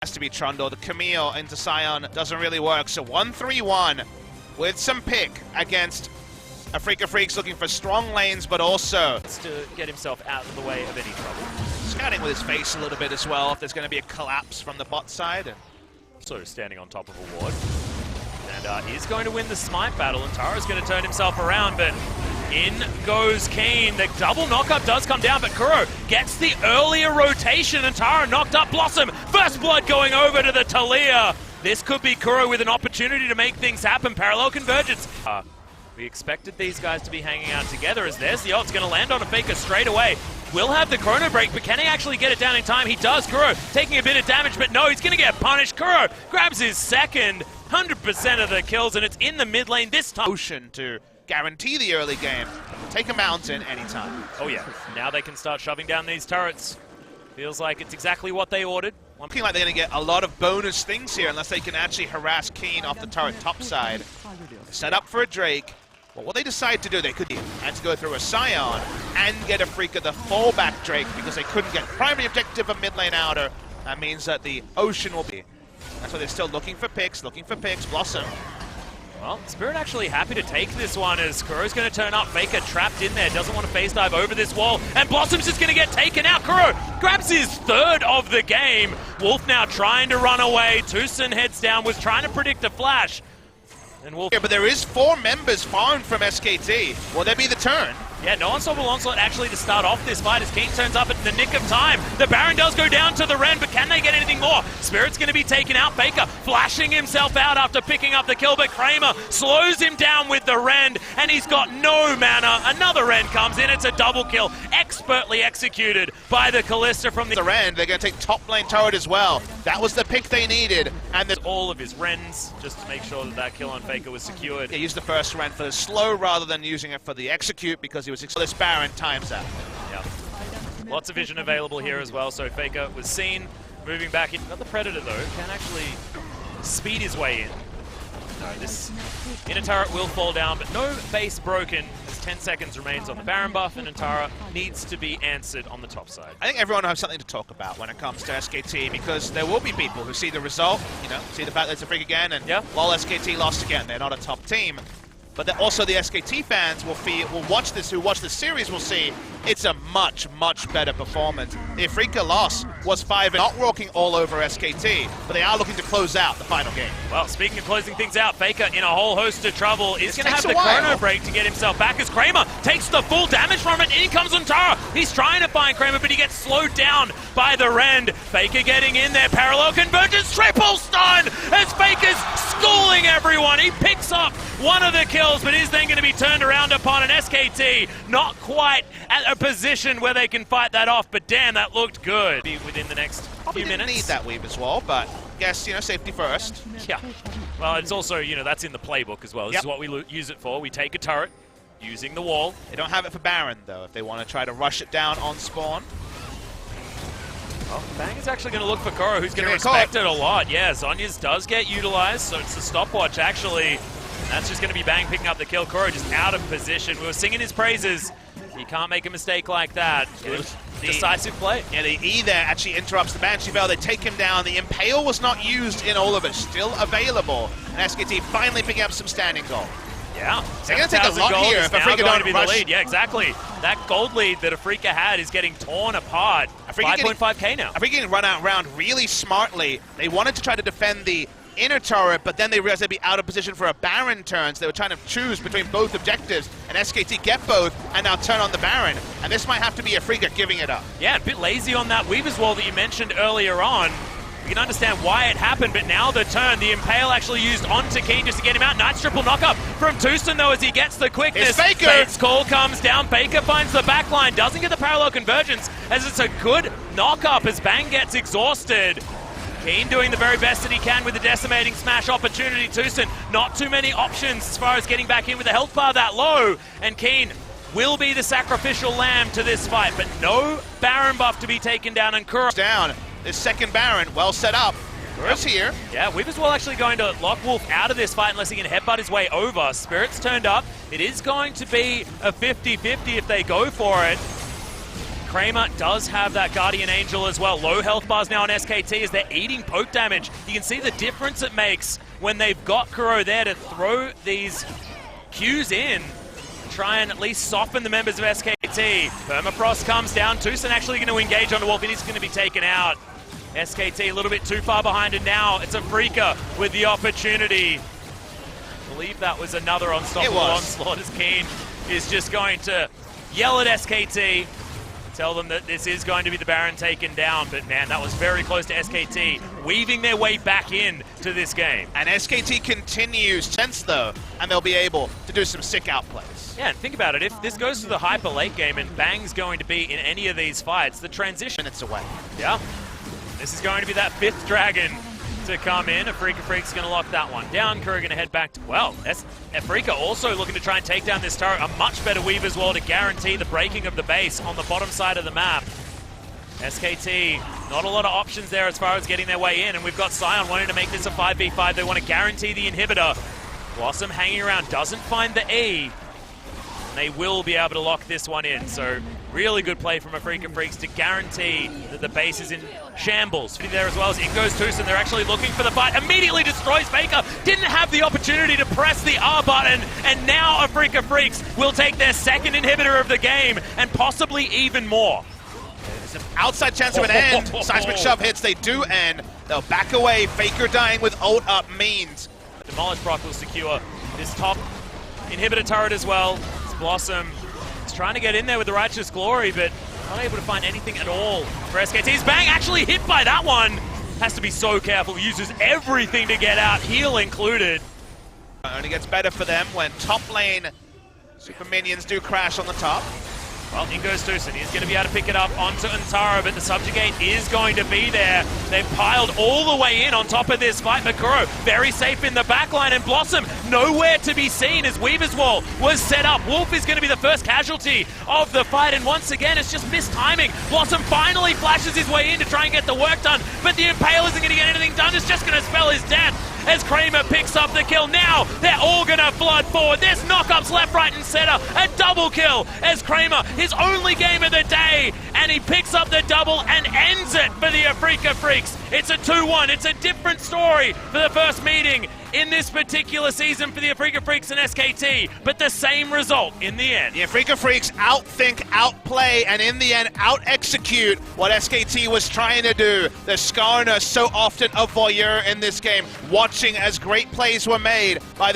Has to be Trundle. The Camille into Sion doesn't really work. So 1-3-1 with some pick against Afreeca Freecs, looking for strong lanes, but also to get himself out of the way of any trouble. Scouting with his face a little bit as well, if there's going to be a collapse from the bot side. Also standing on top of a ward. And he's going to win the smite battle, and Tara's going to turn himself around, but in goes Keen. The double knockup does come down, but Kuro gets the earlier rotation, and Tara knocked up Blossom. First blood going over to the Talia. This could be Kuro with an opportunity to make things happen. Parallel convergence. We expected these guys to be hanging out together, as there's the ult. Going to land on Afreeca straight away. Will have the chrono break, but can he actually get it down in time? He does. Kuro taking a bit of damage, but no, he's going to get punished. Kuro grabs his second, 100% of the kills, and it's in the mid lane this time. Ocean to guarantee the early game. Take a mountain anytime. Oh yeah, now they can start shoving down these turrets. Feels like it's exactly what they ordered. Looking like they're going to get a lot of bonus things here unless they can actually harass Keen off the turret top side. Set up for a Drake. Well, what they decide to do, they could and to go through a Sion and get Afreeca the fallback Drake because they couldn't get primary objective of mid lane outer. That means that the Ocean will be. That's why they're still looking for picks, Blossom. Well, Spirit actually happy to take this one as Kuro's going to turn up. Faker trapped in there, doesn't want to phase dive over this wall, and Blossom's just going to get taken out. Kuro grabs his third of the game. Wolf now trying to run away. Tucson heads down, was trying to predict a flash. And Wolf. Yeah, but there is 4 members farmed from SKT. Will there be the turn? Yeah, no unstoppable onslaught actually to start off this fight as King turns up at the nick of time. The Baron does go down to the Ren, but can they get anything more? Spirit's going to be taken out. Baker flashing himself out after picking up the kill, but Kramer slows him down with the Ren, and he's got no mana. Another Ren comes in. It's a double kill, expertly executed by the Kalista from the Ren. They're going to take top lane turret as well. That was the pick they needed. And all of his Rens, just to make sure that that kill on Faker was secured. He used the first Ren for the slow rather than using it for the execute because he was this Baron times out. Yeah. Lots of vision available here as well, so Faker was seen moving back in. Not the Predator though, can actually speed his way in. No, this inner turret will fall down, but no base broken as 10 seconds remains on the Baron buff, and Antara needs to be answered on the top side. I think everyone has something to talk about when it comes to SKT, because there will be people who see the result, see the fact that it's a freak again, and while SKT lost again, they're not a top team. But also the SKT fans will watch this, who watch this series will see it's a much, much better performance. The Afreeca loss was 5 not walking all over SKT, but they are looking to close out the final game. Well, speaking of closing things out, Faker in a whole host of trouble is going to have the chrono break to get himself back as Kramer takes the full damage from it. In comes Antara. He's trying to find Kramer, but he gets slowed down by the Rend. Faker getting in there. Parallel convergence, triple stun as Faker's schooling everyone. He picks up one of the kills, but is then going to be turned around upon an SKT. Not quite at a position where they can fight that off, but damn, that looked good. Be within the next few minutes. Need that weave as well, but guess, safety first. Yeah. Well, it's also, that's in the playbook as well. This is what we use it for. We take a turret using the wall. They don't have it for Baron, though, if they want to try to rush it down on spawn. Well, Bang is actually going to look for Kuro, who's going to respect it a lot. Yeah, Zhonya's does get utilized, so it's the stopwatch, actually. That's just going to be Bang picking up the kill. Kuro just out of position. We were singing his praises. You can't make a mistake like that. Good, decisive play. Yeah, the E there actually interrupts the Banshee Veil. They take him down. The Impale was not used in all of it. Still available. And SKT finally picking up some standing gold. Yeah. They're going to take a lot here if Afreeca don't be rush. The lead. Yeah, exactly. That gold lead that Afreeca had is getting torn apart. 5.5k now. Afreeca can run out round really smartly. They wanted to try to defend the inner turret, but then they realized they'd be out of position for a Baron turn, so they were trying to choose between both objectives, and SKT get both, and now turn on the Baron. And this might have to be Afreeca giving it up. Yeah, a bit lazy on that Weaver's Wall that you mentioned earlier on. You can understand why it happened, but now the turn, the Impale actually used onto Keen just to get him out. Nice triple knockup from Tucson, though, as he gets the quickness. It's Faker! Fate's call comes down. Baker finds the backline, doesn't get the parallel convergence, as it's a good knockup as Bang gets exhausted. Keen doing the very best that he can with the decimating smash opportunity. Tucson, not too many options as far as getting back in with the health bar that low. And Keen will be the sacrificial lamb to this fight, but no Baron buff to be taken down, and Kuro down. This second Baron, well set up. Kuro's here. Yeah, Weaver's Wall actually going to lock Wolf out of this fight unless he can headbutt his way over. Spirit's turned up. It is going to be a 50-50 if they go for it. Kramer does have that Guardian Angel as well. Low health bars now on SKT as they're eating poke damage. You can see the difference it makes when they've got Kuro there to throw these Qs in. Try and at least soften the members of SKT. Permafrost comes down. Tucson actually going to engage on the Wolf, and he's going to be taken out. SKT a little bit too far behind, and now it's Afreeca with the opportunity. I believe that was another unstoppable onslaught as Keen is just going to yell at SKT. Tell them that this is going to be the Baron taken down, but man, that was very close to SKT, weaving their way back in to this game. And SKT continues tense though, and they'll be able to do some sick outplays. Yeah, and think about it, if this goes to the hyper late game and Bang's going to be in any of these fights, the transition... Minutes away. Yeah, this is going to be that 5th dragon to come in. Afreeca Freecs going to lock that one down. Kuro going to head back to... Well, Afreeca also looking to try and take down this turret. A much better Weaver's Wall to guarantee the breaking of the base on the bottom side of the map. SKT, not a lot of options there as far as getting their way in, and we've got Sion wanting to make this a 5v5. They want to guarantee the inhibitor. Blossom hanging around, doesn't find the E. They will be able to lock this one in, so really good play from Afreeca Freecs to guarantee that the base is in shambles. There as well as in goes Tucson. They're actually looking for the fight. Immediately destroys Faker. Didn't have the opportunity to press the R button, and now Afreeca Freecs will take their 2nd inhibitor of the game, and possibly even more. There's an outside chance of an end. Seismic shove hits, they do end. They'll back away. Faker dying with ult up means. Demolish Brock will secure this top inhibitor turret as well. Blossom is trying to get in there with the Righteous Glory, but not able to find anything at all for SKT's. Bang actually hit by that one. Has to be so careful. Uses everything to get out, heal included. It only gets better for them when top lane super minions do crash on the top. Well, in goes Tucson. He's going to be able to pick it up onto Antara, but the Subjugate is going to be there. They've piled all the way in on top of this fight. Makuro very safe in the backline, and Blossom nowhere to be seen as Weaver's Wall was set up. Wolf is going to be the first casualty of the fight, and once again, it's just missed timing. Blossom finally flashes his way in to try and get the work done, but the Impale isn't going to get anything done. It's just going to spell his death as Kramer picks up the kill. Now they're all going to flood forward. There's knockups left, right, and center. A double kill as Kramer, his only game of the day, and he picks up the double and ends it for the Afreeca Freecs. It's a 2-1. It's a different story for the first meeting in this particular season for the Afreeca Freecs and SKT, but the same result in the end. The Afreeca Freecs outthink, outplay, and in the end out-execute what SKT was trying to do. The Skarner so often a voyeur in this game, watching as great plays were made by the